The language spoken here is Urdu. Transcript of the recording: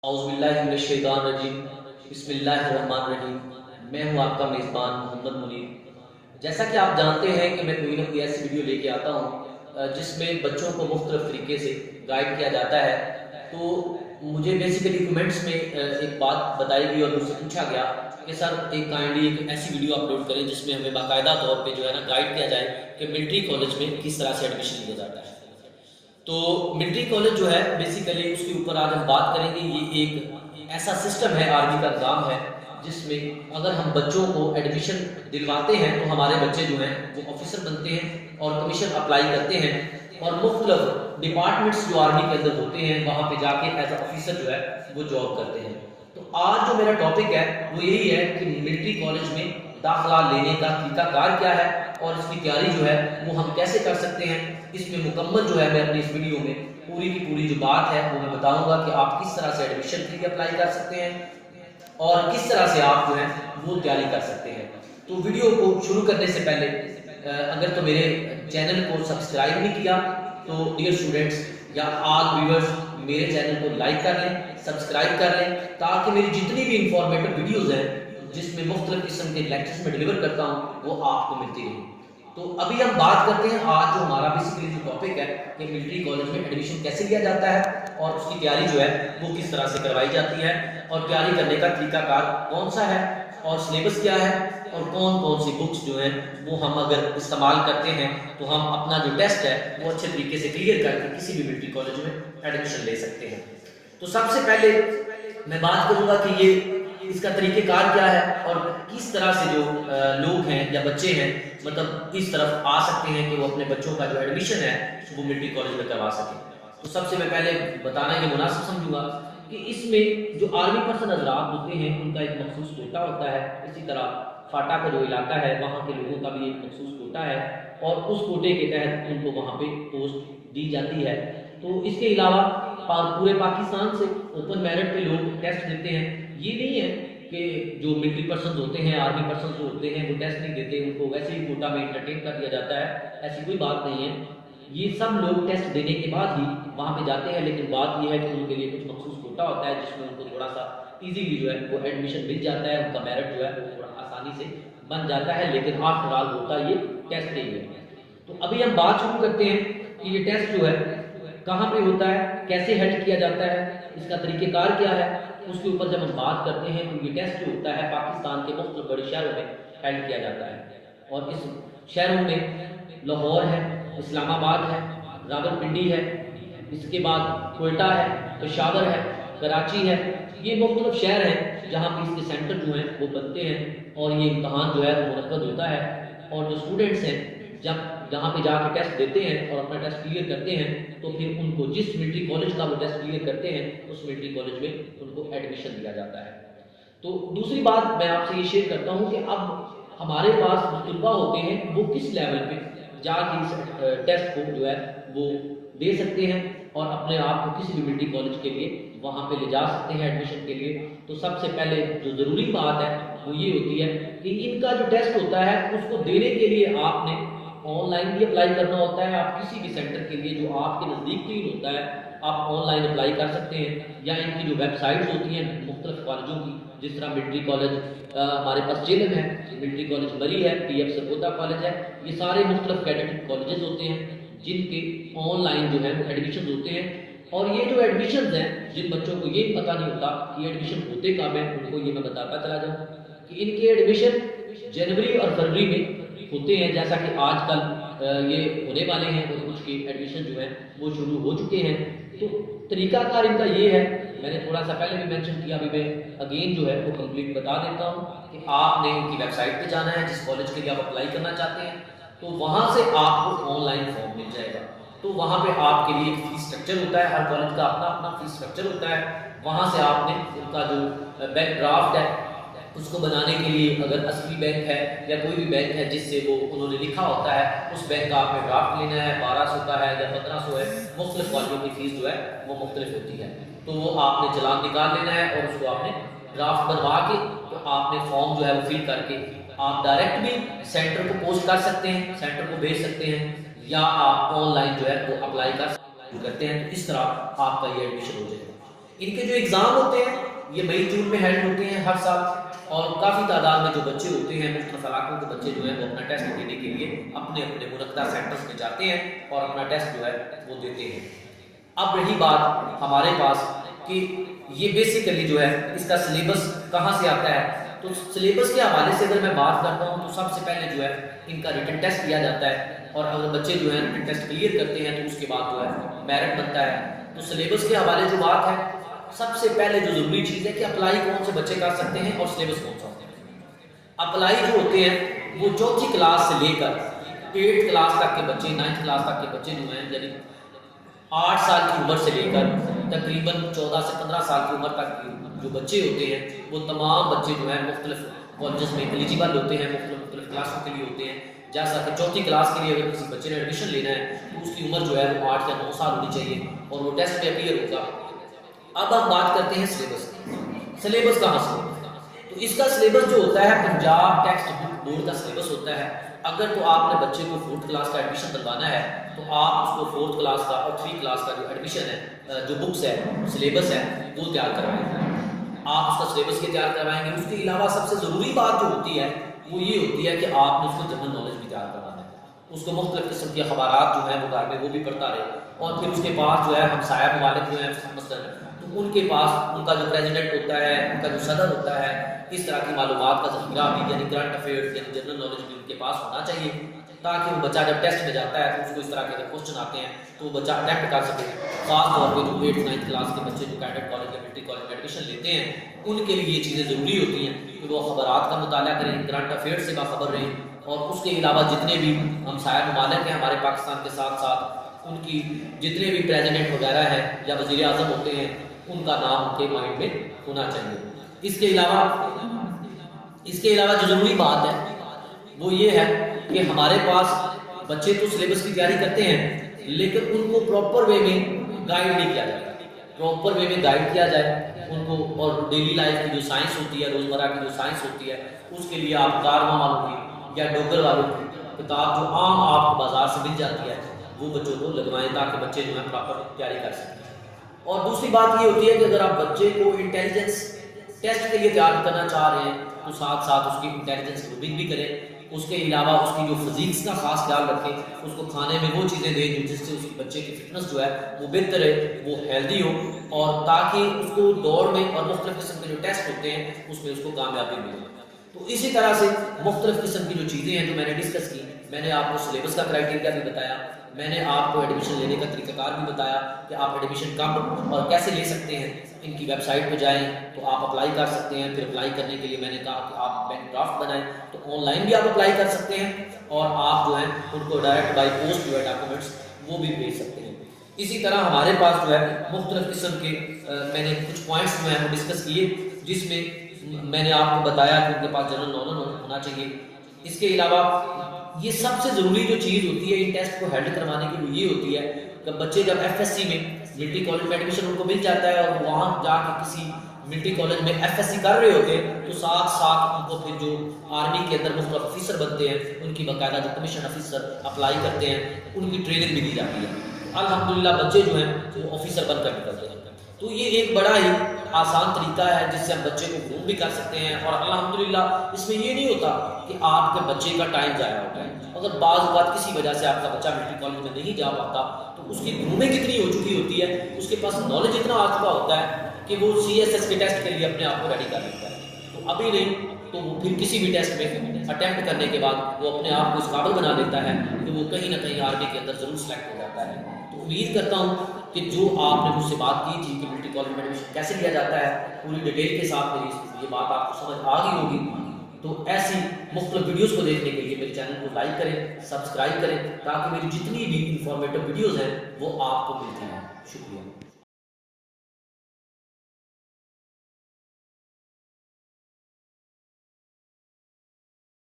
اعوذ باللہ من الشیطان الرجیم بسم اللہ الرحمن الرحیم۔ میں ہوں آپ کا میزبان محمد منیر۔ جیسا کہ آپ جانتے ہیں کہ میں کوئی نہ کوئی ایسی ویڈیو لے کے آتا ہوں جس میں بچوں کو مختلف طریقے سے گائیڈ کیا جاتا ہے۔ تو مجھے بیسیکلی کمنٹس میں ایک بات بتائی گئی اور مجھ سے پوچھا گیا کہ سر ایک کائنڈلی ایک ایسی ویڈیو اپلوڈ کریں جس میں ہمیں باقاعدہ طور پہ جو ہے نا گائیڈ کیا جائے کہ ملٹری کالج میں کس طرح سے ایڈمیشن لیا جاتا ہے۔ تو ملٹری کالج جو ہے بیسیکلی اس کے اوپر آج ہم بات کریں گے۔ یہ ایک ایسا سسٹم ہے، آرمی کا نظام ہے، جس میں اگر ہم بچوں کو ایڈمیشن دلواتے ہیں تو ہمارے بچے جو ہیں وہ آفیسر بنتے ہیں اور کمیشن اپلائی کرتے ہیں اور مختلف ڈپارٹمنٹس جو آرمی کے اندر ہوتے ہیں وہاں پہ جا کے ایز اے آفیسر جو ہے وہ جاب کرتے ہیں۔ تو آج جو میرا ٹاپک ہے وہ یہی ہے کہ ملٹری کالج میں داخلہ لینے کا طریقہ کار کیا ہے اور اس کی تیاری جو ہے وہ ہم کیسے کر سکتے ہیں۔ اس میں مکمل جو ہے میں اپنی اس ویڈیو میں پوری کی پوری جو بات ہے وہ میں بتاؤں گا کہ آپ کس طرح سے ایڈمیشن کے لیے اپلائی کر سکتے ہیں اور کس طرح سے آپ جو ہے وہ تیاری کر سکتے ہیں۔ تو ویڈیو کو شروع کرنے سے پہلے اگر تو میرے چینل کو سبسکرائب نہیں کیا تو ڈیئر اسٹوڈنٹس یا آل ویورز میرے چینل کو لائک کر لیں، سبسکرائب کر لیں، تاکہ میری جتنی بھی انفارمیٹو ویڈیوز ہیں جس میں مختلف قسم کے لیکچرز میں ڈیلیور کرتا ہوں وہ آپ کو ملتی رہیں۔ تو ابھی ہم بات کرتے ہیں آج جو ہمارا بیسیکلی جو ٹاپک ہے کہ ملٹری کالج میں ایڈمیشن کیسے لیا جاتا ہے اور اس کی تیاری جو ہے وہ کس طرح سے کروائی جاتی ہے اور تیاری کرنے کا طریقہ کار کون سا ہے اور سلیبس کیا ہے اور کون کون سی بکس جو ہیں وہ ہم اگر استعمال کرتے ہیں تو ہم اپنا جو ٹیسٹ ہے وہ اچھے طریقے سے کلیئر کر کے کسی بھی ملٹری کالج میں ایڈمیشن لے سکتے ہیں۔ تو سب سے پہلے میں بات کروں گا کہ یہ اس کا طریقہ کار کیا ہے اور کس طرح سے جو لوگ ہیں یا بچے ہیں مطلب اس طرف آ سکتے ہیں کہ وہ اپنے بچوں کا جو ایڈمیشن ہے وہ ملٹری کالج میں کروا سکیں۔ تو سب سے میں پہلے بتانا یہ مناسب سمجھوں گا کہ اس میں جو آرمی پرسن حضرات ہوتے ہیں ان کا ایک مخصوص کوٹا ہوتا ہے۔ اسی طرح فاٹا کا جو علاقہ ہے وہاں کے لوگوں کا بھی ایک مخصوص کوٹا ہے اور اس کوٹے کے تحت ان کو وہاں پہ پوسٹ دی جاتی ہے۔ تو اس کے علاوہ پورے پاکستان سے اوپن میرٹ پہ لوگ ٹیسٹ دیتے ہیں۔ یہ نہیں ہے کہ جو ملٹری پرسنز ہوتے ہیں، آرمی پرسنز ہوتے ہیں وہ ٹیسٹ نہیں دیتے، ان کو ویسے ہی کوٹا میں انٹرٹین کر دیا جاتا ہے، ایسی کوئی بات نہیں ہے۔ یہ سب لوگ ٹیسٹ دینے کے بعد ہی وہاں پہ جاتے ہیں، لیکن بات یہ ہے کہ ان کے لیے کچھ مخصوص کوٹا ہوتا ہے جس میں ان کو تھوڑا سا ایزیلی جو ہے وہ ایڈمیشن مل جاتا ہے، ان کا میرٹ جو ہے وہ تھوڑا آسانی سے بن جاتا ہے، لیکن آفٹر آل ہوتا یہ ٹیسٹ نہیں ہے۔ تو ابھی ہم بات شروع کرتے ہیں کہ یہ ٹیسٹ جو ہے کہاں پہ ہوتا ہے، کیسے ہیلڈ کیا جاتا ہے، اس کا طریقہ کار کیا ہے۔ اس کے اوپر جب ہم بات کرتے ہیں تو یہ ٹیسٹ جو ہوتا ہے پاکستان کے مختلف بڑے شہروں میں ہیلڈ کیا جاتا ہے اور اس شہروں میں لاہور ہے، اسلام آباد ہے، راولپنڈی ہے، اس کے بعد کوئٹہ ہے، پشاور ہے، کراچی ہے۔ یہ مختلف شہر ہیں جہاں پہ اس کے سینٹر جو ہیں وہ بنتے ہیں اور یہ امتحان جو ہے وہ منعقد ہوتا ہے اور جو اسٹوڈنٹس ہیں جب یہاں پہ جا کے ٹیسٹ دیتے ہیں اور اپنا ٹیسٹ کلیئر کرتے ہیں تو پھر ان کو جس ملٹری کالج کا وہ ٹیسٹ کلیئر کرتے ہیں اس ملٹری کالج میں ان کو ایڈمیشن دیا جاتا ہے۔ تو دوسری بات میں آپ سے یہ شیئر کرتا ہوں کہ اب ہمارے پاس جو طلباء ہوتے ہیں وہ کس لیول پہ جا کے اس ٹیسٹ کو جو ہے وہ دے سکتے ہیں اور اپنے آپ کو کسی بھی ملٹری کالج کے لیے وہاں پہ لے جا سکتے ہیں ایڈمیشن کے لیے۔ تو سب سے پہلے جو ضروری بات ہے وہ یہ ہوتی ہے کہ ان کا جو ٹیسٹ ہوتا ہے اس کو دینے کے لیے آپ نے آن لائن بھی اپلائی کرنا ہوتا ہے۔ آپ کسی بھی سینٹر کے لیے جو آپ کے نزدیک ترین ہوتا ہے آپ آن لائن اپلائی کر سکتے ہیں، یا ان کی جو ویب سائٹس ہوتی ہیں مختلف کالجوں کی، جس طرح ملٹری کالج ہمارے پاس جیلم ہے، ملٹری کالج مری ہے، پی ایف سرگودا کالج ہے، یہ سارے مختلف کیڈٹ کالجز ہوتے ہیں جن کے آن لائن جو ہے وہ ایڈمیشن ہوتے ہیں۔ اور یہ جو ایڈمیشنز ہیں جن بچوں کو یہ پتہ نہیں ہوتا کہ ایڈمیشن ہوتے کب ہیں ان کو یہ میں بتاتا چلا جاؤں کہ ان کے ایڈمیشن جنوری اور فروری میں ہوتے ہیں، جیسا کہ آج کل یہ ہونے والے ہیں اور کچھ کے ایڈمیشن جو ہیں وہ شروع ہو چکے ہیں۔ تو طریقہ کار ان کا یہ ہے، میں نے تھوڑا سا پہلے بھی مینشن کیا، ابھی میں اگین جو ہے وہ کمپلیٹ بتا دیتا ہوں کہ آپ نے ان کی ویب سائٹ پہ جانا ہے جس کالج کے لیے آپ اپلائی کرنا چاہتے ہیں، تو وہاں سے آپ کو آن لائن فارم مل جائے گا۔ تو وہاں پہ آپ کے لیے ایک فیس اسٹرکچر ہوتا ہے، ہر کالج کا اپنا اپنا فیس اسٹرکچر ہوتا ہے۔ وہاں سے آپ نے ان کا جو بینک ڈرافٹ ہے اس کو بنانے کے لیے اگر اصلی بینک ہے یا کوئی بھی بینک ہے جس سے وہ انہوں نے لکھا ہوتا ہے اس بینک کا آپ نے ڈرافٹ لینا ہے، 1200 کا ہے یا 1500 ہے، مختلف کالجوں کی فیس جو ہے وہ مختلف ہوتی ہے۔ تو وہ آپ نے چلان نکال لینا ہے اور اس کو آپ نے ڈرافٹ بنوا کے تو آپ نے فارم جو ہے وہ فل کر کے آپ ڈائریکٹ بھی سینٹر کو پوسٹ کر سکتے ہیں، سینٹر کو بھیج سکتے ہیں، یا آپ آن لائن جو ہے وہ اپلائی کرتے ہیں۔ تو اس طرح آپ کا یہ ایڈمیشن ہو جائے گا۔ ان کے جو ایگزام ہوتے ہیں یہ مئی جون میں ہیلڈ ہوتے ہیں ہر سال، اور کافی تعداد میں جو بچے ہوتے ہیں مختلف علاقوں کے بچے جو ہیں وہ اپنا ٹیسٹ دینے کے لیے اپنے اپنے منعقدہ سینٹرز میں جاتے ہیں اور اپنا ٹیسٹ جو ہے وہ دیتے ہیں۔ اب رہی بات ہمارے پاس کہ یہ بیسیکلی جو ہے اس کا سلیبس کہاں سے آتا ہے، تو سلیبس کے حوالے سے اگر میں بات کرتا ہوں تو سب سے پہلے جو ہے ان کا ریٹن ٹیسٹ کیا جاتا ہے، اور اگر بچے جو ہیں ریٹن ٹیسٹ کلیئر کرتے ہیں تو اس کے بعد جو ہے میرٹ بنتا ہے۔ تو سلیبس کے حوالے جو بات ہے، سب سے پہلے جو ضروری چیز ہے کہ اپلائی کون سے بچے کر سکتے ہیں اور سلیبس کون سا ہوتا ہے۔ اپلائی جو ہوتے ہیں وہ چوتھی کلاس سے لے کر 8 کلاس تک کے بچے، 9 کلاس تک کے بچے جو ہیں، یعنی 8 سال کی عمر سے لے کر تقریباً 14 سے 15 سال کی عمر تک جو بچے ہوتے ہیں وہ تمام بچے جو ہیں مختلف کالجز میں ایلیجیبل ہوتے ہیں، مختلف کلاسوں کے لیے ہوتے ہیں۔ جیسا کہ چوتھی کلاس کے لیے اگر کسی بچے نے ایڈمیشن لینا ہے تو اس کی عمر جو ہے وہ 8 یا 9 سال ہونی چاہیے اور وہ ٹیسٹ میں اپیئر ہوگا۔ اب ہم بات کرتے ہیں سلیبس کی۔ سلیبس کہاں سے ہوتا ہے؟ تو اس کا سلیبس جو ہوتا ہے پنجاب ٹیکسٹ بک بورڈ کا سلیبس ہوتا ہے۔ اگر تو آپ نے بچے کو 4th کلاس کا ایڈمیشن دلوانا ہے تو آپ اس کو 4th کلاس کا اور 3 کلاس کا جو ایڈمیشن ہے، جو بکس ہے، سلیبس ہے، وہ تیار کروائیں گے۔ آپ اس کا سلیبس کے تیار کروائیں گے۔ اس کے علاوہ سب سے ضروری بات جو ہوتی ہے وہ یہ ہوتی ہے کہ آپ نے اس کو جنرل نالج بھی تیار کروانا ہے، اس کو مختلف قسم کے خبرات جو ہیں وہ گھر میں وہ بھی پڑھتا رہے، اور پھر اس کے پاس جو ہے ہمسایہ ممالک جو ہیں مثلاً تو ان کے پاس ان کا جو پریزیڈنٹ ہوتا ہے، ان کا جو صدر ہوتا ہے، اس طرح کی معلومات کا ذخیرہ بھی، یعنی کرنٹ افیئرز یعنی جنرل نالج بھی ان کے پاس ہونا چاہیے، تاکہ وہ بچہ جب ٹیسٹ میں جاتا ہے تو اس کو اس طرح کے کوشچن آتے ہیں تو وہ بچہ اٹیمپٹ کر سکے۔ خاص طور پہ جو 8th 9th کلاس کے بچے جو کیڈٹ کالج یا ملٹری کالج میں ایڈمیشن لیتے ہیں ان کے لیے یہ چیزیں ضروری ہوتی ہیں کہ وہ خبرات کا مطالعہ کریں، کرنٹ افیئر سے باخبر رہیں، اور اس کے علاوہ جتنے بھی ہمسایہ ممالک ہیں ہمارے پاکستان کے ساتھ ساتھ ان کی جتنے بھی پریزیڈنٹ وغیرہ ہیں یا وزیر اعظم ہوتے ہیں ان کا نام ان کے مائنڈ میں ہونا چاہیے۔ اس کے علاوہ جو ضروری بات ہے وہ یہ ہے کہ ہمارے پاس بچے تو سلیبس کی تیاری کرتے ہیں لیکن ان کو پراپر وے میں گائیڈ نہیں کیا جاتا، پراپر وے میں گائیڈ کیا جائے ان کو، اور ڈیلی لائف کی جو سائنس ہوتی ہے، روزمرہ کی جو سائنس ہوتی ہے، اس کے لیے آپ کارواں والوں کی یا ڈوگر والوں کی کتاب جو عام آپ کو بازار سے مل جاتی ہے وہ بچوں کو لگوائیں تاکہ بچے جو ہیں پراپر تیاری کر سکیں۔ اور دوسری بات یہ ہوتی ہے کہ اگر آپ بچے کو انٹیلیجنس ٹیسٹ کے لیے تیار کرنا چاہ رہے ہیں تو ساتھ ساتھ اس کی انٹیلیجنس روبنگ بھی کریں، اس کے علاوہ اس کی جو فزکس کا خاص خیال رکھیں، اس کو کھانے میں وہ چیزیں دیں جو جس سے اس بچے کی فٹنس جو ہے وہ بہتر ہے، وہ ہیلدی ہو، اور تاکہ اس کو دوڑ میں اور مختلف قسم کے جو ٹیسٹ ہوتے ہیں اس میں اس کو کامیابی ملے۔ تو اسی طرح سے مختلف قسم کی جو چیزیں ہیں جو میں نے ڈسکس کی، میں نے آپ کو سلیبس کا کرائٹیریا بھی بتایا، میں نے آپ کو ایڈمیشن لینے کا طریقہ کار بھی بتایا کہ آپ ایڈمیشن کب اور کیسے لے سکتے ہیں۔ ان کی ویب سائٹ پہ جائیں تو آپ اپلائی کر سکتے ہیں، پھر اپلائی کرنے کے لیے میں نے کہا کہ آپ بینک ڈرافٹ بنائیں، تو آن لائن بھی آپ اپلائی کر سکتے ہیں، اور آپ جو ہے ان کو ڈائریکٹ بائی پوسٹ جو ہے ڈاکومنٹس وہ بھی بھیج سکتے ہیں۔ اسی طرح ہمارے پاس جو ہے مختلف قسم کے میں نے کچھ پوائنٹس جو ہیں وہ ڈسکس کیے، جس میں میں نے آپ کو بتایا کہ ان کے پاس جنرل نالج ہونا چاہیے۔ اس کے علاوہ یہ سب سے ضروری جو چیز ہوتی ہے ان ٹیسٹ کو ہینڈل کروانے کی وہ یہ ہوتی ہے کہ بچے جب ایف ایس سی میں ملٹری کالج میں ایڈمیشن ان کو مل جاتا ہے اور وہاں جا کے کسی ملٹری کالج میں ایف ایس سی کر رہے ہوتے ہیں تو ساتھ ساتھ ان کو پھر جو آرمی کے اندر مختلف آفیسر بنتے ہیں ان کی باقاعدہ جو کمیشن آفیسر اپلائی کرتے ہیں ان کی ٹریننگ بھی دی جاتی ہے۔ الحمدللہ بچے جو ہیں وہ آفیسر بن کر نکلتے ہیں۔ تو یہ ایک بڑا ہی آسان طریقہ ہے جس سے ہم بچے کو گروم بھی کر سکتے ہیں، اور الحمدللہ اس میں یہ نہیں ہوتا کہ آپ کے بچے کا ٹائم ضائع ہوتا ہے۔ اگر بعض اوقات کسی وجہ سے آپ کا بچہ ملٹری کالج میں نہیں جا پاتا تو اس کی گرومنگ اتنی ہو چکی ہوتی ہے، اس کے پاس نالج اتنا آ چکا ہوتا ہے کہ وہ سی ایس ایس کے ٹیسٹ کے لیے اپنے آپ کو ریڈی کر لیتا ہے۔ تو ابھی نہیں تو وہ پھر کسی بھی ٹیسٹ میں اٹیمپٹ کرنے کے بعد وہ اپنے آپ کو اس قابل بنا لیتا ہے کہ وہ کہیں نہ کہیں آرمی کے اندر ضرور سلیکٹ ہو جاتا ہے۔ تو امید کرتا ہوں کہ جو آپ نے مجھ سے بات کی تھی کہ ملٹری کالج میں ایڈمیشن کیسے لیا جاتا ہے پوری ڈیٹیل کے ساتھ میری یہ بات آپ کو سمجھ آ گئی ہوگی۔ تو ایسی مختلف ویڈیوز کو دیکھنے کے لیے میرے چینل کو لائک کریں، سبسکرائب کریں، تاکہ میری جتنی بھی انفارمیٹیو ویڈیوز ہیں وہ آپ کو ملتی ہیں۔ شکریہ۔